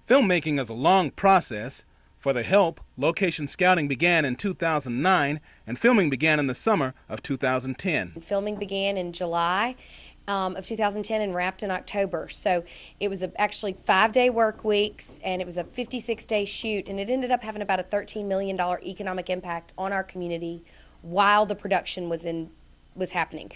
Filmmaking is a long process. For The Help, location scouting began in 2009 and filming began in the summer of 2010. Filming began in July of 2010 and wrapped in October. So it was actually 5-day work weeks, and it was a 56-day shoot, and it ended up having about a $13 million economic impact on our community while the production was happening.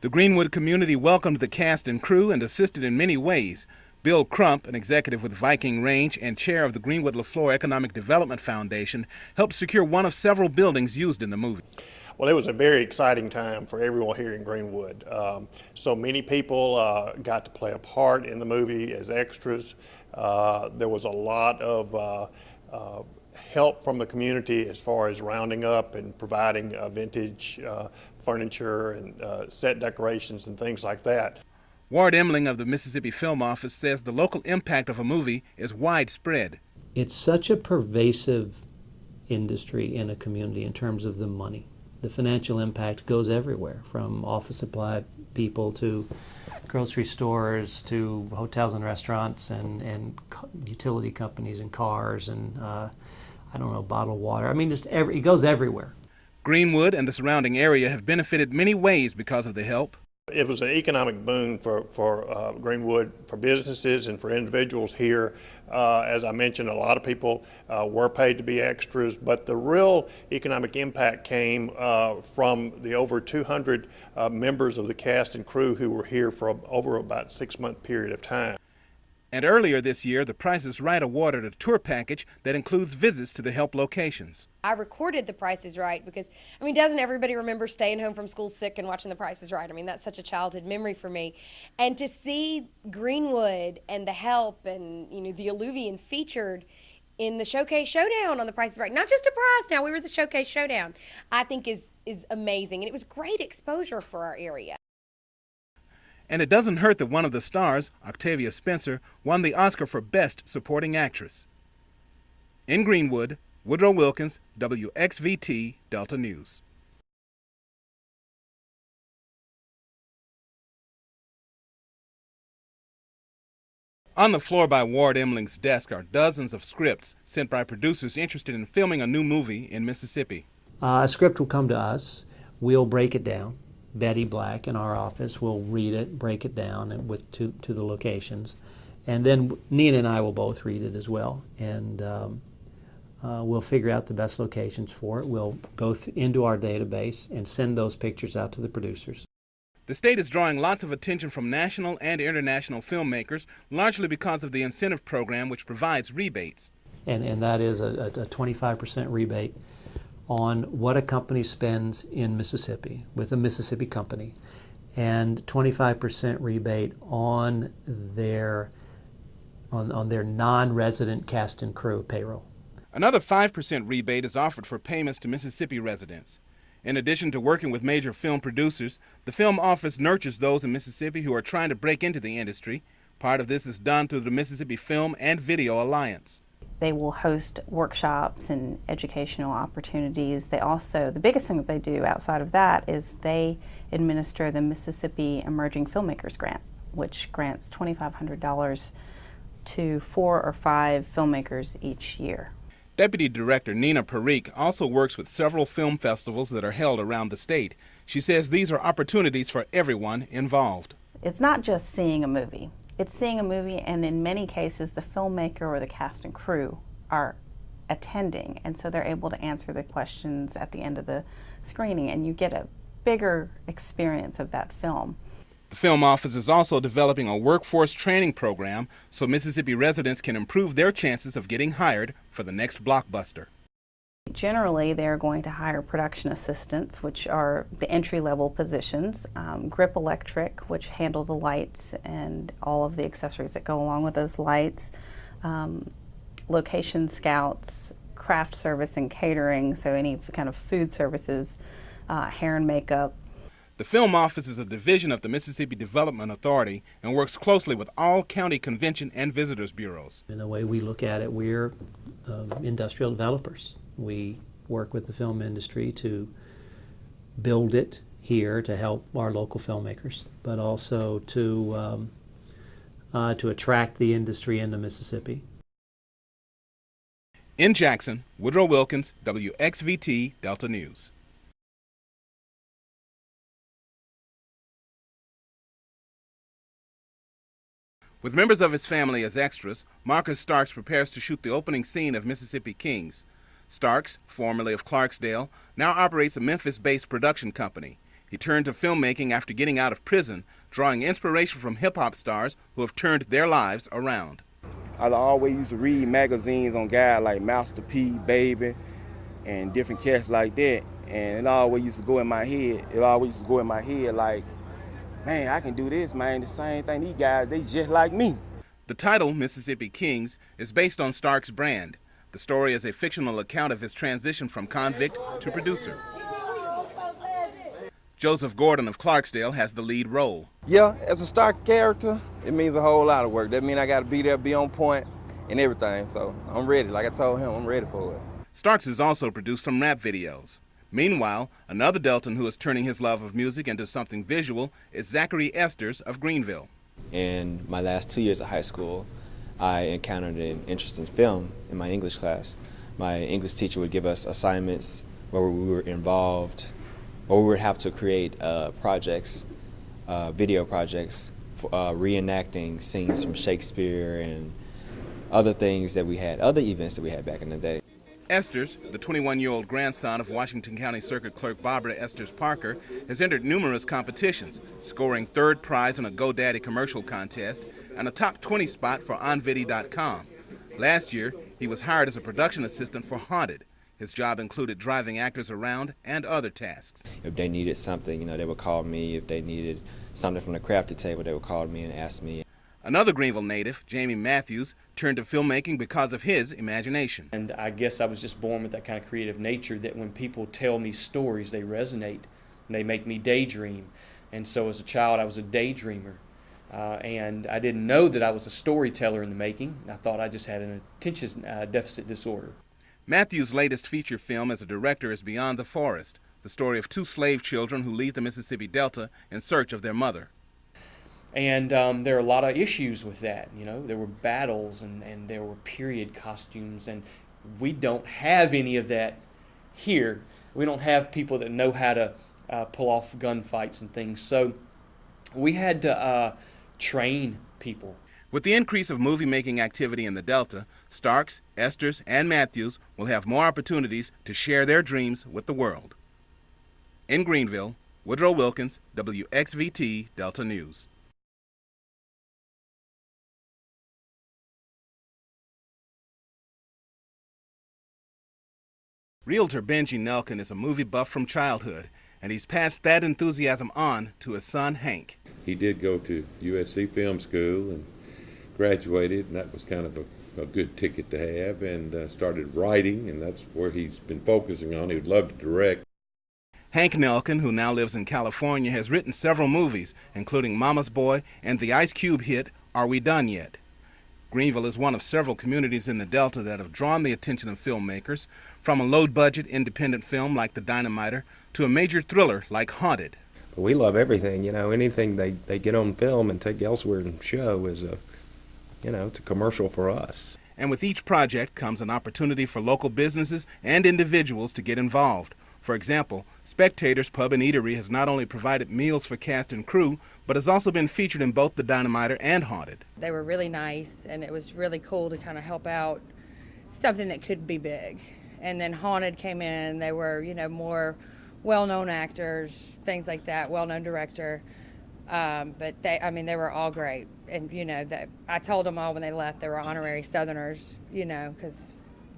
The Greenwood community welcomed the cast and crew and assisted in many ways. Bill Crump, an executive with Viking Range and chair of the Greenwood-LaFleur Economic Development Foundation, helped secure one of several buildings used in the movie. Well, it was a very exciting time for everyone here in Greenwood. So many people got to play a part in the movie as extras. There was a lot of help from the community as far as rounding up and providing vintage furniture and set decorations and things like that. Ward Emling of the Mississippi Film Office says the local impact of a movie is widespread. It's such a pervasive industry in a community in terms of the money. The financial impact goes everywhere, from office supply people to grocery stores to hotels and restaurants and utility companies and cars and, I don't know, bottled water. I mean, it goes everywhere. Greenwood and the surrounding area have benefited many ways because of The Help. It was an economic boon for Greenwood, for businesses and for individuals here. As I mentioned, a lot of people were paid to be extras, but the real economic impact came from the over 200 members of the cast and crew who were here for over about a 6-month period of time. And earlier this year, The Price is Right awarded a tour package that includes visits to the Help locations. I recorded The Price is Right because, I mean, doesn't everybody remember staying home from school sick and watching The Price is Right? I mean, that's such a childhood memory for me. And to see Greenwood and The Help and, you know, the Alluvian featured in the Showcase Showdown on The Price is Right, not just a prize, now we were the Showcase Showdown, I think is amazing. And it was great exposure for our area. And it doesn't hurt that one of the stars, Octavia Spencer, won the Oscar for Best Supporting Actress. In Greenwood, Woodrow Wilkins, WXVT, Delta News. On the floor by Ward Emling's desk are dozens of scripts sent by producers interested in filming a new movie in Mississippi. A script will come to us. We'll break it down. Betty Black in our office will read it, break it down to the locations. And then Nina and I will both read it as well. And we'll figure out the best locations for it. We'll go into our database and send those pictures out to the producers. The state is drawing lots of attention from national and international filmmakers, largely because of the incentive program which provides rebates. And that is a 25% rebate on what a company spends in Mississippi with a Mississippi company, and 25% rebate on their non-resident cast and crew payroll. Another 5% rebate is offered for payments to Mississippi residents. In addition to working with major film producers, the Film Office nurtures those in Mississippi who are trying to break into the industry. Part of this is done through the Mississippi Film and Video Alliance. They will host workshops and educational opportunities. They also, the biggest thing that they do outside of that is they administer the Mississippi Emerging Filmmakers Grant, which grants $2,500 to 4 or 5 filmmakers each year. Deputy Director Nina Parikh also works with several film festivals that are held around the state. She says these are opportunities for everyone involved. It's not just seeing a movie. It's seeing a movie, and in many cases the filmmaker or the cast and crew are attending, and so they're able to answer the questions at the end of the screening, and you get a bigger experience of that film. The Film Office is also developing a workforce training program so Mississippi residents can improve their chances of getting hired for the next blockbuster. Generally, they're going to hire production assistants, which are the entry-level positions, grip electric, which handle the lights and all of the accessories that go along with those lights, location scouts, craft service and catering, so any kind of food services, hair and makeup. The Film Office is a division of the Mississippi Development Authority and works closely with all county convention and visitors bureaus. In the way we look at it, we're industrial developers. We work with the film industry to build it here to help our local filmmakers, but also to attract the industry into Mississippi. In Jackson, Woodrow Wilkins, WXVT Delta News. With members of his family as extras, Marcus Starks prepares to shoot the opening scene of Mississippi Kings. Starks, formerly of Clarksdale, now operates a Memphis-based production company. He turned to filmmaking after getting out of prison, drawing inspiration from hip-hop stars who have turned their lives around. I always used to read magazines on guys like Master P, Baby, and different cats like that, and it always used to go in my head. It always used to go in my head like, man, I can do this, man. The same thing. These guys, they just like me. The title, Mississippi Kings, is based on Stark's brand. The story is a fictional account of his transition from convict to producer. Joseph Gordon of Clarksdale has the lead role. Yeah, as a Stark character, it means a whole lot of work. That means I got to be there, be on point, and everything. So I'm ready. Like I told him, I'm ready for it. Starks has also produced some rap videos. Meanwhile, another Delton who is turning his love of music into something visual is Zachary Esters of Greenville. In my last 2 years of high school, I encountered an interest in film in my English class. My English teacher would give us assignments where we were involved, or we would have to create projects, video projects, for, reenacting scenes from Shakespeare and other things that we had, other events that we had back in the day. Esters, the 21-year-old grandson of Washington County Circuit Clerk Barbara Esters Parker, has entered numerous competitions, scoring third prize in a GoDaddy commercial contest and a top 20 spot for OnViddy.com. Last year, he was hired as a production assistant for Haunted. His job included driving actors around and other tasks. If they needed something, they would call me. If they needed something from the crafty table, they would call me and ask me. Another Greenville native, Jamie Matthews, turned to filmmaking because of his imagination. And I guess I was just born with that kind of creative nature that when people tell me stories, they resonate and they make me daydream. And so as a child, I was a daydreamer. And I didn't know that I was a storyteller in the making. I thought I just had an attention deficit disorder. Matthews' latest feature film as a director is Beyond the Forest, the story of two slave children who leave the Mississippi Delta in search of their mother. And there are a lot of issues with that. There were battles and there were period costumes, and we don't have any of that here. We don't have people that know how to pull off gunfights and things. So we had to train people. With the increase of movie-making activity in the Delta, Starks, Esters, and Matthews will have more opportunities to share their dreams with the world. In Greenville, Woodrow Wilkins, WXVT Delta News. Realtor Benji Nelkin is a movie buff from childhood, and he's passed that enthusiasm on to his son, Hank. He did go to USC Film School and graduated, and that was kind of a good ticket to have, and started writing, and that's where he's been focusing on. He would love to direct. Hank Nelkin, who now lives in California, has written several movies, including Mama's Boy and the Ice Cube hit, Are We Done Yet? Greenville is one of several communities in the Delta that have drawn the attention of filmmakers, from a low-budget independent film like The Dynamiter to a major thriller like Haunted. We love everything, anything they get on film and take elsewhere and show is it's a commercial for us. And with each project comes an opportunity for local businesses and individuals to get involved. For example, Spectator's Pub and Eatery has not only provided meals for cast and crew, but has also been featured in both The Dynamiter and Haunted. They were really nice, and it was really cool to kind of help out something that could be big. And then Haunted came in, they were, more well-known actors, things like that, well-known director. But they were all great. And, I told them all when they left they were honorary Southerners, because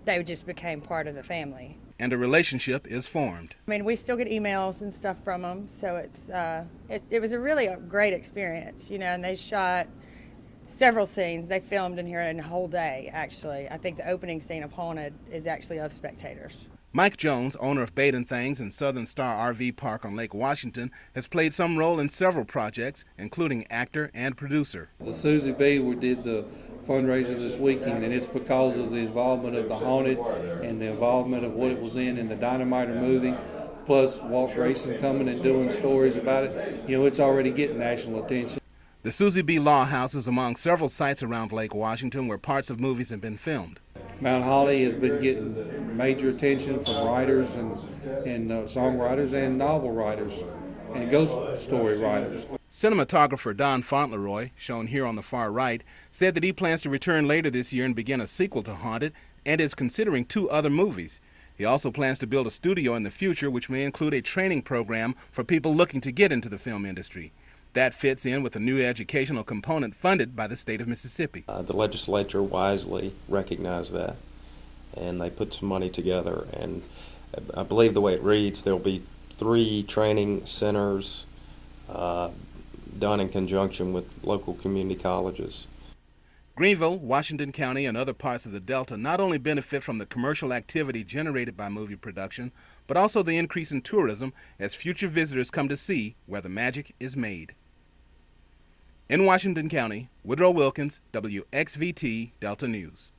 they just became part of the family. And a relationship is formed. We still get emails and stuff from them, so it was a great experience, and they shot several scenes. They filmed in here in a whole day, actually. I think the opening scene of Haunted is actually of Spectators. Mike Jones, owner of Bait and Things and Southern Star RV Park on Lake Washington, has played some role in several projects, including actor and producer. The Susie B, we did the fundraiser this weekend, and it's because of the involvement of the Haunted and the involvement of what it was in the Dynamiter movie, plus Walt Grayson coming and doing stories about it. It's already getting national attention. The Susie B Law House is among several sites around Lake Washington where parts of movies have been filmed. Mount Holly has been getting major attention from writers and songwriters and novel writers and ghost story writers. Cinematographer Don Fauntleroy, shown here on the far right, said that he plans to return later this year and begin a sequel to Haunted and is considering 2 other movies. He also plans to build a studio in the future which may include a training program for people looking to get into the film industry. That fits in with a new educational component funded by the state of Mississippi. The legislature wisely recognized that, and they put some money together, and I believe the way it reads, there'll be 3 training centers done in conjunction with local community colleges. Greenville, Washington County, and other parts of the Delta not only benefit from the commercial activity generated by movie production, but also the increase in tourism as future visitors come to see where the magic is made. In Washington County, Woodrow Wilkins, WXVT Delta News.